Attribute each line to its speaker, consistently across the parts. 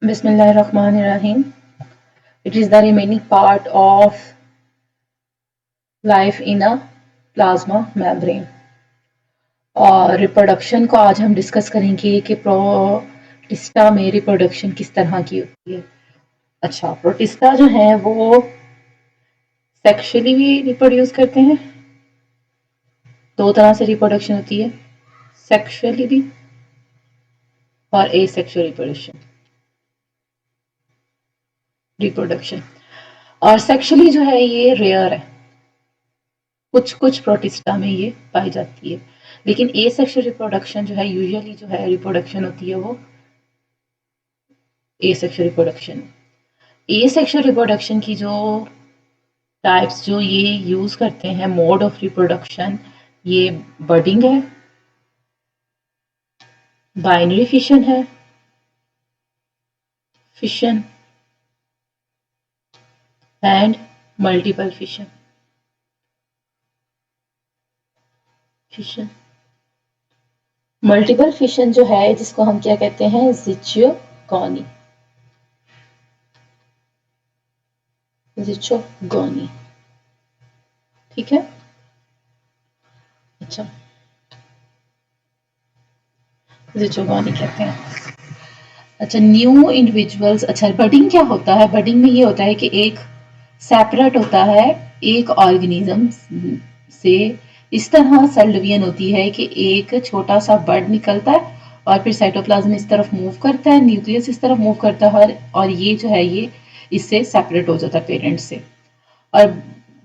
Speaker 1: Bismillahirrahmanirrahim. It is the remaining part of life in a plasma membrane. और reproduction को आज हम discuss करेंगे कि प्रोटिस्टा में रिप्रोडक्शन किस तरह की होती है। अच्छा, प्रोटिस्टा जो है वो सेक्सुअली भी रिप्रोड्यूस करते हैं। दो तरह से रिप्रोडक्शन होती है, सेक्सुअली भी और एसेक्सुअल रिप्रोडक्शन। और सेक्सुअली जो है ये रेयर है, कुछ कुछ प्रोटिस्टा में ये पाई जाती है, लेकिन एसेक्सुअल रिप्रोडक्शन जो है यूजुअली जो है रिप्रोडक्शन होती है वो एसेक्सुअल रिप्रोडक्शन। एसेक्सुअल रिप्रोडक्शन की जो टाइप्स जो ये यूज करते हैं मोड ऑफ रिप्रोडक्शन, ये बडिंग है, बाइनरी फिशन है, fission and multiple fission. Multiple fission जो है जिसको हम क्या कहते हैं, जिचियोगोनी। जिचियोगोनी, ठीक है। अच्छा, जिचियोगोनी कहते हैं। अच्छा, न्यू इंडिविजुअल्स। अच्छा, बडिंग क्या होता है? बडिंग में ये होता है कि एक सेपरेट होता है एक ऑर्गेनिज्म से। इस तरह सेल डिवीजन होती है कि एक छोटा सा बड निकलता है और फिर साइटोप्लाज्म इस तरफ मूव करता है, न्यूक्लियस इस तरफ मूव करता है और ये जो है ये इससे सेपरेट हो जाता है पेरेंट से। और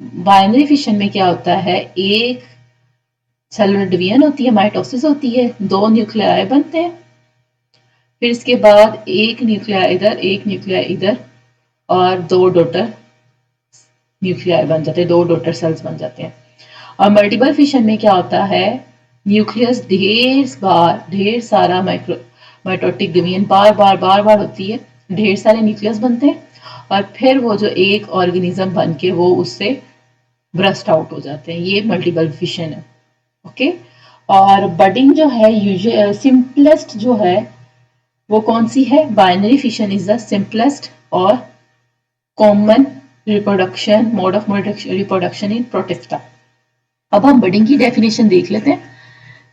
Speaker 1: बाइनरी फिशन में क्या होता है, एक सेलुलर डिवीजन होती है, माइटोसिस होती है, दो न्यूक्लियाई बनते हैं, फिर इसके बाद एक न्यूक्लियाई इधर एक न्यूक्लियाई इधर और दो डॉटर न्यूक्लियाई बन जाते हैं, दो डॉटर सेल्स बन जाते हैं। और मल्टीपल फिशन में क्या होता है, न्यूक्लियस ढेर सारा माइटोटिक डिवीजन बार बार होती है, ढेर सारे न्यूक्लियस बनते हैं और फिर वो जो एक ऑर्गेनिज्म बन के वो उससे ब्रस्ट आउट हो जाते हैं, ये मल्टीपल फिशन है। ओके। और बडिंग जो है सिंपलेस्ट जो है वो कौन सी है, binary fission is the simplest और common reproduction mode of reproduction in Protista. अब हम बडिंग की डेफिनेशन देख लेते हैं।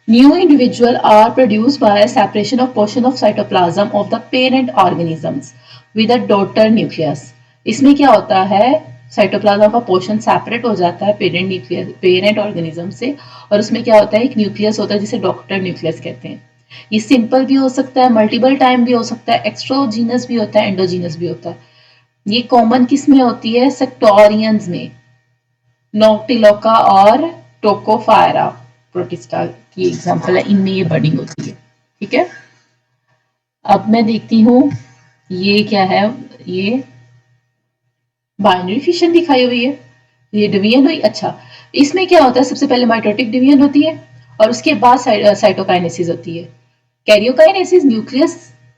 Speaker 1: New individual are produced by separation of portion of cytoplasm of the parent organisms with a daughter nucleus. इसमें क्या होता है, साइटोप्लाज्म का पोर्शन सेपरेट हो जाता है पेरेंट ऑर्गेनिज्म से और उसमें क्या होता है, एक न्यूक्लियस होता है जिसे डॉटर न्यूक्लियस कहते हैं। ये सिंपल भी हो सकता है, मल्टीपल टाइम भी हो सकता है, एक्स्ट्रोजीनस भी होता है, एंडोजीनस भी होता है। ये कॉमन किस में होती है, सेक्टोरियंस में, नोक्टिलोका और टोकोफायरा प्रोटिस्टा की एग्जांपल है, इनमें ये बडिंग होती है। ठीक है, अब मैं देखती हूँ ये क्या है, ये बाइनरी फिशन दिखाई हुई है, ये डिवीजन हुई। अच्छा, इसमें क्या होता है, सबसे पहले माइटोटिक डिवीजन होती है और उसके बाद साइटोकाइनेसिस होती है। कैरियोकाइनेसिस न्यूक्लियस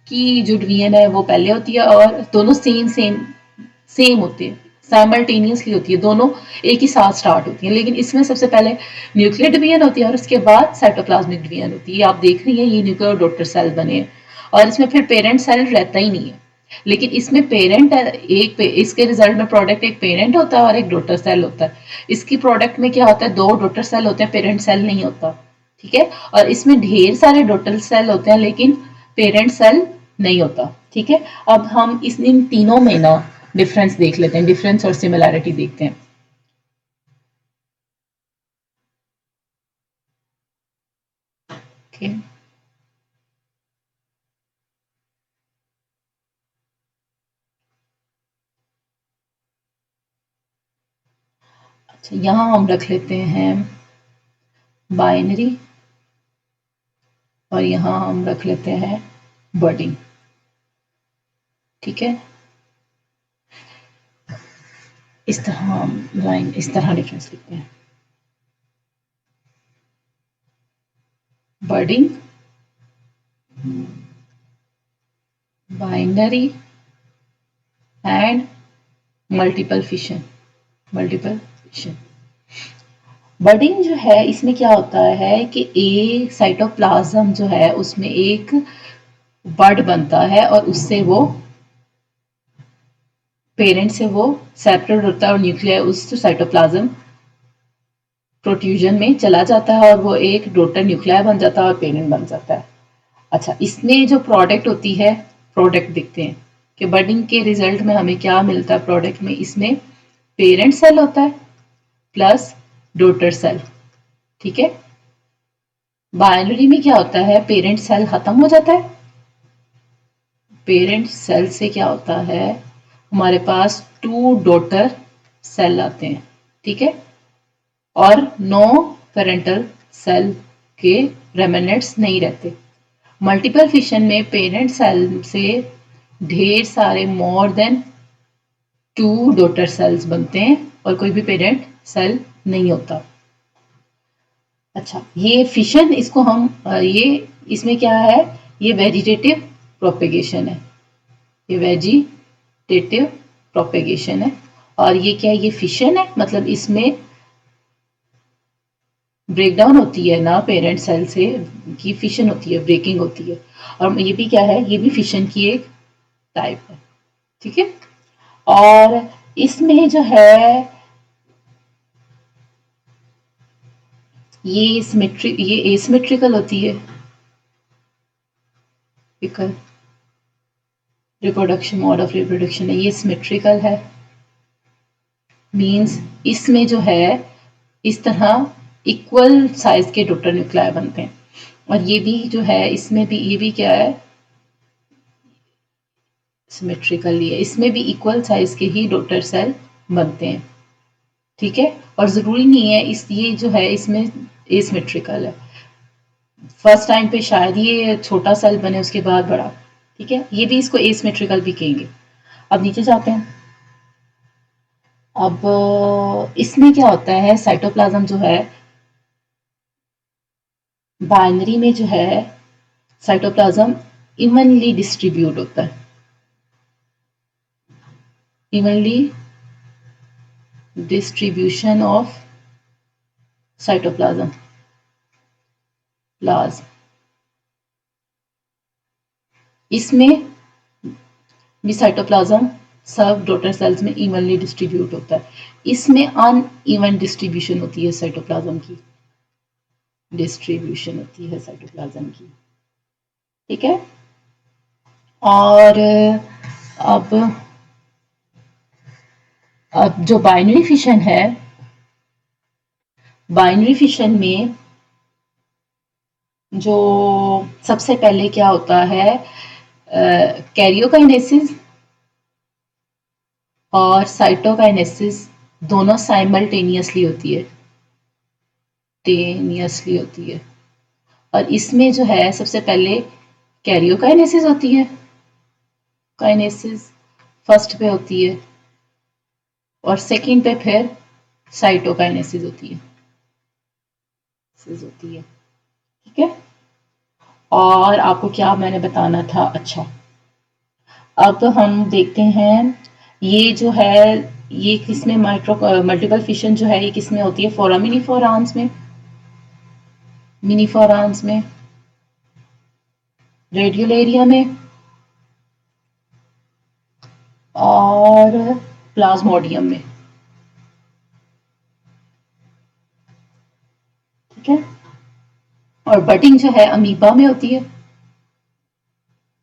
Speaker 1: की जो डिवीजन है वो पहले होती है और दोनों सेम होते हैं, साइमल्टेनियसली होती है, दोनों एक ही साथ स्टार्ट होती हैं। लेकिन इसमें सबसे पहले न्यूक्लियर डिवीजन होती है और उसके बाद साइटोप्लाज्मिक डिवीजन होती है। आप देख रही हैं ये न्यूक्लियर और डॉटर सेल बने हैं और इसमें फिर पेरेंट सेल रहता ही नहीं है, लेकिन इसमें इसके रिजल्ट में प्रोडक्ट एक पेरेंट होता है और एक डॉटर सेल होता है। इसकी प्रोडक्ट में क्या होता है, दो डॉटर सेल होते हैं, पेरेंट सेल नहीं होता। ठीक है, और इसमें ढेर सारे डॉटर सेल होते हैं लेकिन पेरेंट सेल नहीं होता। ठीक है, अब हम इन तीनों में ना डिफरेंस देख लेते हैं, डिफरेंस और सिमिलैरिटी देखते हैं। okay. अच्छा, यहां हम रख लेते हैं बाइनरी और यहां हम रख लेते हैं बडिंग। ठीक है, इस तरह लाइन, इस तरह डिफरेंस लिखते हैं, budding, binary and multiple fission. Budding जो है इसमें क्या होता है कि एक साइटोप्लाज्म जो है उसमें एक बड बनता है और उससे वो पेरेंट से वो सेपरेट होता है और न्यूक्लियर उस साइटोप्लाज्म प्रोट्रूजन में चला जाता है और वो एक डॉटर न्यूक्लियर बन जाता है और पेरेंट बन जाता है। अच्छा, इसमें जो प्रोडक्ट होती है, प्रोडक्ट देखते हैं कि बडिंग के रिजल्ट में हमें क्या मिलता है प्रोडक्ट में। इसमें पेरेंट सेल होता है प्लस डॉटर सेल, ठीक है। बाइनरी में क्या होता है, पेरेंट सेल खत्म हो जाता है, पेरेंट सेल से क्या होता है, हमारे पास 2 डॉटर सेल आते हैं, ठीक है, और 9 पेरेंटल सेल के रेमिनेंट्स नहीं रहते। मल्टीपल फिशन में पेरेंट सेल से ढेर सारे मोर देन 2 डॉटर सेल्स बनते हैं और कोई भी पेरेंट सेल नहीं होता। अच्छा, ये फिशन, इसको हम ये इसमें क्या है, ये वेजिटेटिव प्रोपेगेशन है, ये वेजिटेटिव प्रोपेगेशन है। और ये क्या है, ये फिशन है, मतलब इसमें ब्रेक डाउन होती है ना पेरेंट सेल से, की फिशन होती है, ब्रेकिंग होती है। और ये भी क्या है, ये भी फिशन की एक टाइप है, ठीक है। और इसमें जो है ये सिमेट्रिक, ये एसिमेट्रिकल होती है, रिप्रोडक्शन, मोड ऑफ रिप्रोडक्शन है, ये सिमेट्रिकल है, मींस इसमें जो है इस तरह इक्वल साइज के डॉटर न्यूक्लियाई बनते हैं। और ये भी जो है, इसमें भी ये भी क्या है, सिमेट्रिकली है, इसमें भी इक्वल साइज के ही डॉटर सेल बनते हैं, ठीक है। और ज़रूरी नहीं है इस, ये जो है इसमें एसिमेट्रिकल है, फर्स्ट टाइम पे शायद ये छोटा सेल बने उसके बाद बड़ा, ठीक है, ये भी इसको एसिमेट्रिकल भी कहेंगे। अब नीचे जाते हैं। अब इसमें क्या होता है, साइटोप्लाज्म जो है, बाइनरी में जो है साइटोप्लाज्म इवनली डिस्ट्रीब्यूट होता है, evenly distribution of cytoplasm, plasm, इसमें भी साइटोप्लाज्म सब डॉटर सेल्स में इवनली डिस्ट्रीब्यूट होता है। इसमें अनइवन डिस्ट्रीब्यूशन होती है साइटोप्लाज्म की, डिस्ट्रीब्यूशन होती है साइटोप्लाज्म की, ठीक है। और अब जो बाइनरी फिशन है, बाइनरी फिशन में जो सबसे पहले क्या होता है, कैरियोकाइनेसिस और साइटोकाइनेसिस दोनों साइमल्टेनियसली होती है, टेनियसली होती है। और इसमें जो है सबसे पहले कैरियोकाइनेसिस होती है, काइनेसिस फर्स्ट पे होती है, और सेकंड पे फिर साइटोकाइनेसिस होती है, होती है, ठीक है। और आपको क्या मैंने बताना था, अच्छा अब हम देखते हैं ये जो है, ये किसमें माइक्रो मल्टीपल फिशन जो है ये किसमें होती है, फोरामिनीफोरान्स में, मिनीफोरान्स में, रेडियोलेरिया में और प्लाज्मोडियम में, ठीक है। और बटिंग जो है अमीबा में होती है,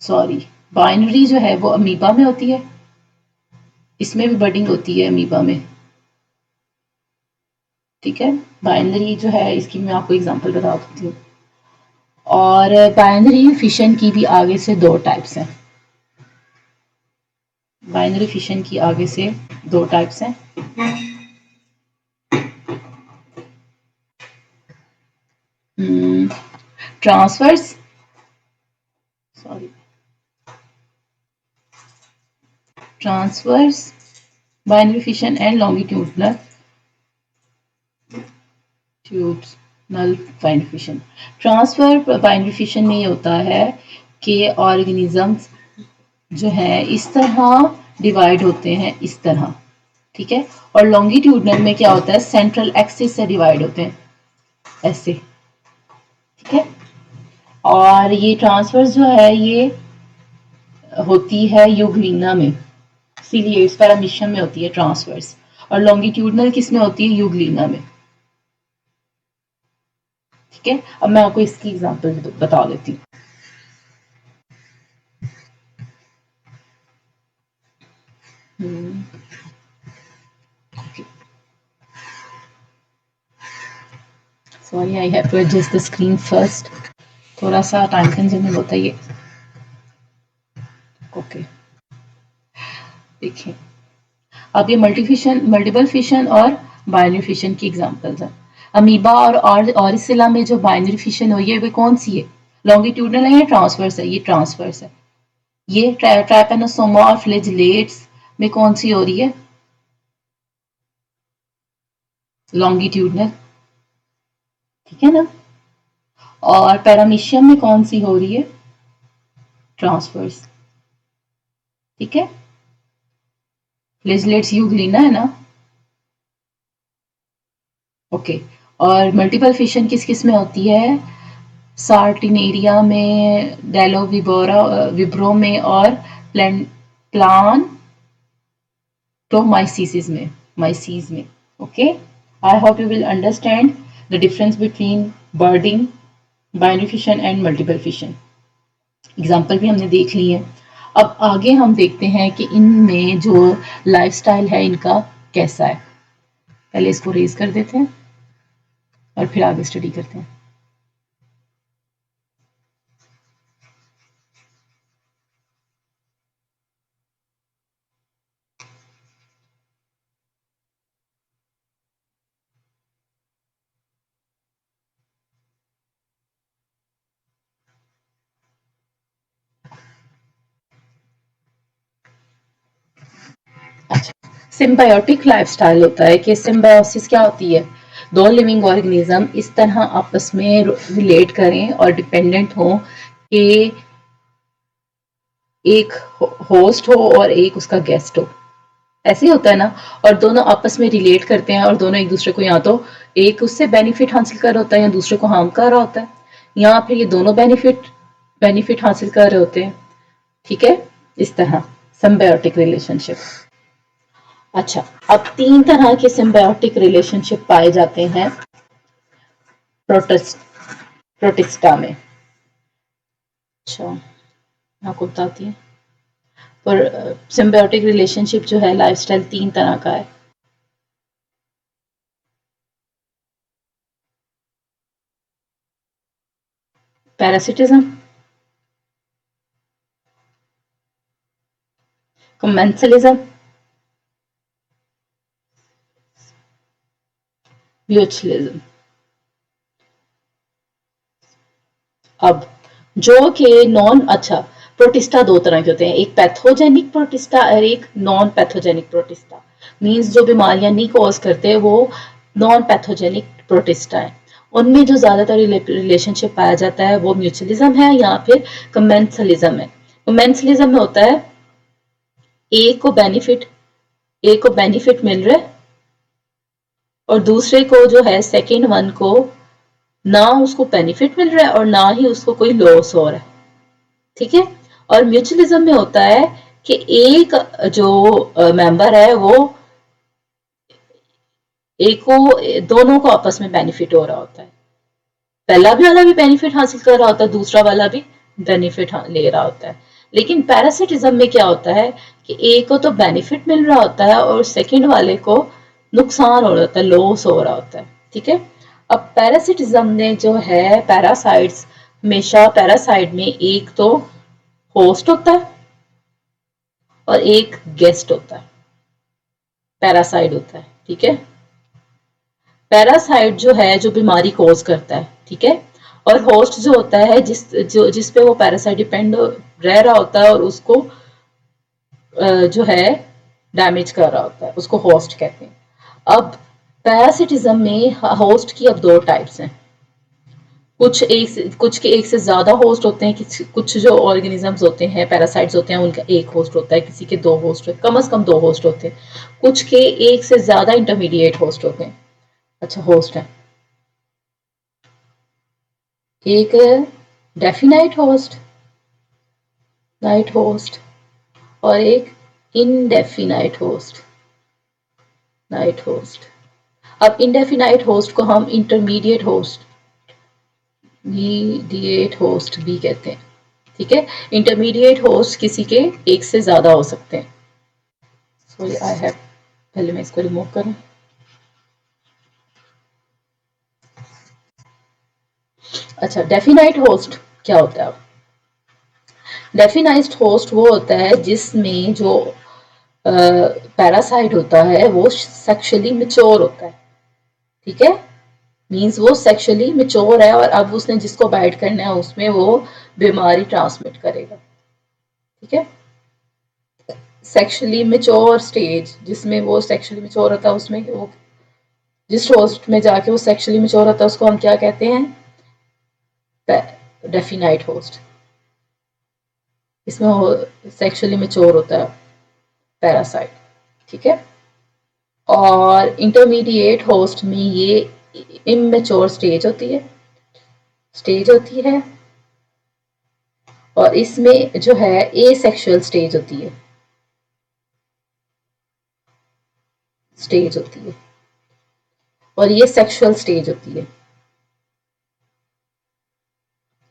Speaker 1: सॉरी, बाइनरी जो है वो अमीबा में होती है, इसमें भी बटिंग होती है अमीबा में, ठीक है। बाइनरी जो है इसकी मैं आपको एग्जांपल बता देती हूँ। और बाइनरी फिशन की भी आगे से 2 टाइप्स हैं, बाइनरी फिशन की आगे से 2 टाइप्स हैं। Transverse, sorry, transverse binary fission and longitudinal ट्यूब्स नल binary fission. Transfer binary fission में ये होता है कि ऑर्गेनिजम्स जो है इस तरह डिवाइड होते हैं, इस तरह, ठीक है। और लॉन्गिट्यूडनल में क्या होता है, सेंट्रल एक्सिस से डिवाइड होते हैं, ऐसे, ठीक है। और ये ट्रांसफर जो है ये होती है यूग्लिना में, सीलिएट्स पैरामीशियम में होती है ट्रांसवर्स, और लॉन्गिट्यूडनल किस में होती है, यूग्लिना में। ठीक है, अब मैं आपको इसकी एग्जांपल बता देती हूँ। Sorry, I have to adjust the screen first, थोड़ा सा टाइम कंज्यूमिंग होता है ये। ओके, देखिए अब ये मल्टीपल फिशन और बाइनरी फिशन की एग्जांपल्स हैं। अमीबा और ऑरिसिला में जो बाइनरी फिशन हुई है वो कौन सी है, लॉन्गिट्यूडनल है या ट्रांसवर्स है, ये ट्रांसवर्स है। ये ट्राइपेनोसोमा और फ्लैजिलेट्स में कौन सी हो रही है, लॉन्गिट्यूडनल, ठीक है ना। और पैरामीशियम में कौन सी हो रही है, ट्रांसवर्स, ठीक है। फ्लैजिलेट्स यूग्लिना है ना, ओके। और मल्टीपल फिशन किस किस में होती है, सार्टिनेरिया में, डेलोविबोरा विब्रो में, और प्लान टोमाइसिस में, माइसिस में। Okay, I hope you will understand the difference between budding, binary fission and multiple fission. Example भी हमने देख ली है। अब आगे हम देखते हैं कि इनमें जो लाइफस्टाइल है इनका कैसा है। पहले इसको रेज कर देते हैं और फिर आगे स्टडी करते हैं। अच्छा, सिम्बायोटिक लाइफस्टाइल होता है कि सिम्बायोसिस क्या होती है, दो लिविंग ऑर्गेनिज्म इस तरह आपस में रिलेट करें और डिपेंडेंट हों कि एक होस्ट हो और एक उसका गेस्ट हो। ऐसे ही होता है ना, और दोनों आपस में रिलेट करते हैं और दोनों एक दूसरे को या तो एक उससे बेनिफिट हासिल कर रहा होता है या दूसरे को हार्म कर रहा होता है, या फिर ये दोनों बेनिफिट हासिल कर रहे होते हैं। ठीक है, इस तरह सिम्बायोटिक रिलेशनशिप। अच्छा, अब तीन तरह के सिम्बायोटिक रिलेशनशिप पाए जाते हैं प्रोटिस्ट प्रोटिस्टा में। अच्छा, मैं आपको बताती हूँ। पर सिम्बायोटिक रिलेशनशिप जो है लाइफस्टाइल तीन तरह का है। Parasitism, commensalism, mutualism. अब जो कि नॉन, अच्छा, प्रोटिस्टा दो तरह के होते हैं, एक पैथोजेनिक प्रोटिस्टा और एक नॉन पैथोजेनिक प्रोटिस्टा। मींस जो बीमारियां नहीं कॉज करते वो नॉन पैथोजेनिक प्रोटिस्टा है। उनमें जो ज्यादातर रिलेशनशिप पाया जाता है वो म्यूचुअलिज्म है या फिर कमेंसलिज्म है। कमेंसलिज्म में होता है एक को बेनिफिट मिल रहा है और दूसरे को जो है सेकेंड वन को ना उसको बेनिफिट मिल रहा है और ना ही उसको कोई लॉस हो रहा है। ठीक है, और म्यूचुअलिज्म में होता है कि एक जो मेंबर है वो एक को, दोनों को आपस में बेनिफिट हो रहा होता है। पहला भी वाला भी बेनिफिट हासिल कर रहा होता है, दूसरा वाला भी बेनिफिट ले रहा होता है। लेकिन पैरासिटिज्म में क्या होता है कि एक को तो बेनिफिट मिल रहा होता है और सेकंड वाले को नुकसान हो रहा होता है, लॉस हो रहा होता है। ठीक है, अब पैरासिटिज्म में जो है पैरासाइट्स, हमेशा पैरासाइट में एक तो होस्ट होता है और एक गेस्ट होता है, पैरासाइट होता है। ठीक है, पैरासाइट जो है जो बीमारी कॉज करता है, ठीक है, और होस्ट जो होता है जिस पे वो पैरासाइट डिपेंड रह रहा होता है और उसको जो है डैमेज कर रहा होता है, उसको होस्ट कहते हैं। अब पैरासिटिज्म में होस्ट की अब दो टाइप्स हैं। कुछ के एक से ज्यादा होस्ट होते हैं, कुछ जो ऑर्गेनिजम्स होते हैं, पैरासाइट्स होते हैं, उनका एक होस्ट होता है, किसी के दो होस्ट, कम से कम दो होस्ट होते हैं, कुछ के एक से ज्यादा इंटरमीडिएट होस्ट होते हैं। अच्छा, होस्ट है, एक डेफिनाइट होस्ट, नाइट होस्ट, और एक इनडेफिनाइट होस्ट, नाइट होस्ट। अब इनडेफिनाइट होस्ट को हम इंटरमीडिएट होस्ट, मीडिएट होस्ट भी कहते हैं। ठीक है, इंटरमीडिएट होस्ट किसी के एक से ज्यादा हो सकते हैं। सॉरी आई हैव, पहले मैं इसको रिमूव करूं। अच्छा, डेफिनाइट होस्ट क्या होता है? डेफिनाइट होस्ट वो होता है जिसमें जो पैरासाइट होता है वो सेक्सुअली मैच्योर होता है। ठीक है, मींस वो सेक्सुअली मैच्योर है और अब उसने जिसको बाइट करना है उसमें वो बीमारी ट्रांसमिट करेगा। ठीक है, सेक्सुअली मैच्योर स्टेज जिसमें वो सेक्सुअली मैच्योर होता है, उसमें वो जिस होस्ट में जाके वो सेक्सुअली मैच्योर होता है उसको हम क्या कहते हैं? Definite host. इसमें सेक्सुअली मैच्योर होता है पैरासाइट। ठीक है, और इंटरमीडिएट होस्ट में ये इमेच्योर स्टेज होती है और इसमें जो है एसेक्सुअल स्टेज होती है और ये सेक्सुअल स्टेज होती है।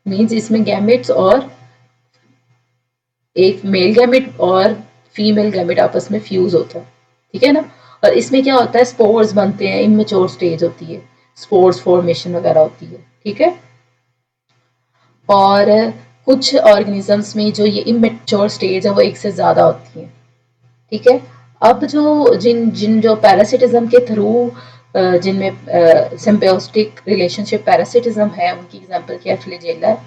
Speaker 1: मींस इसमें गैमेट्स और एक मेल गैमेट और फीमेल गैमेट आपस में फ्यूज होता है। ठीक है ना, और इसमें क्या होता है? स्पोर्स बनते हैं, इमेच्योर स्टेज होती है, स्पोर्स फॉर्मेशन वगैरह होती है। ठीक है, और कुछ ऑर्गेनिजम्स में जो ये इमेच्योर स्टेज है वो एक से ज्यादा होती है। ठीक है, अब जो जिन जिन जो पैरासिटिज्म के थ्रू जिनमें सिम्बियोटिक रिलेशनशिप पैरासिटिज्म है, उनकी एग्जांपल क्या है? फ्लैजेला है,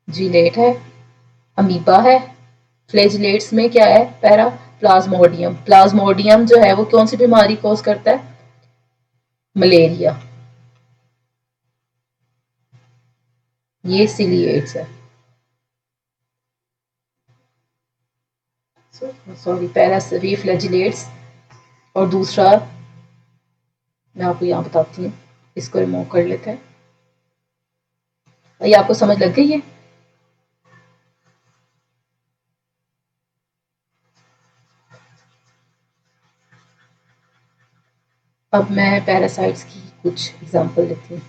Speaker 1: जीलेट है, अमीबा है। फ्लैजिलेट्स में क्या है? Para Plasmodium. प्लाज्मोडियम जो है वो कौन सी बीमारी कॉज करता है? मलेरिया। ये सिलिएट्स है, सॉरी पैरासरी फ्लैजिलेट्स। और दूसरा मैं आपको यहाँ बताती हूँ, इसको रिमूव कर लेते हैं। ये आपको समझ लग गई है? अब मैं पैरासाइट्स की कुछ एग्जांपल देती हूँ।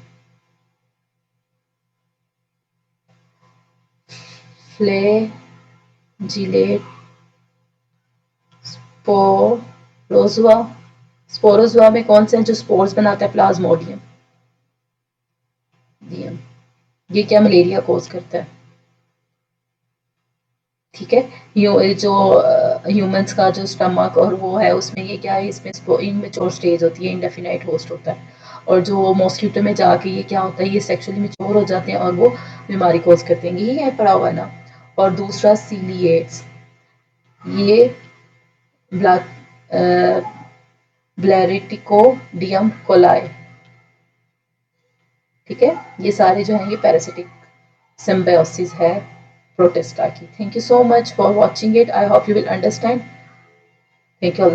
Speaker 1: फ्लैजिलेट, स्पोरोजुआ। स्पोरोजुआ में कौन से हैं जो स्पोर्स बनाता है? प्लाज्मोडियम। ये क्या मलेरिया कोज करता है। ठीक है, जो ह्यूमंस का जो स्टमक और वो है उसमें ये क्या है? इसमें इनमेच्योर स्टेज होती है, इंडेफिनाइट होस्ट होता है। और जो मॉस्किटो में जाके ये क्या होता है? ये सेक्सुअली मैच्योर हो जाते हैं और वो बीमारी कोज करते हैं। यही है पढ़ा हुआ ना। और दूसरा सीलिएट्स, ये ब्लैरिटिकोडियम कोलाई। ठीक है, ये सारे जो हैं ये पैरासिटिक सिम्बायोसिस है प्रोटिस्टा की। Thank you so much for watching it, I hope you will understand. Thank you.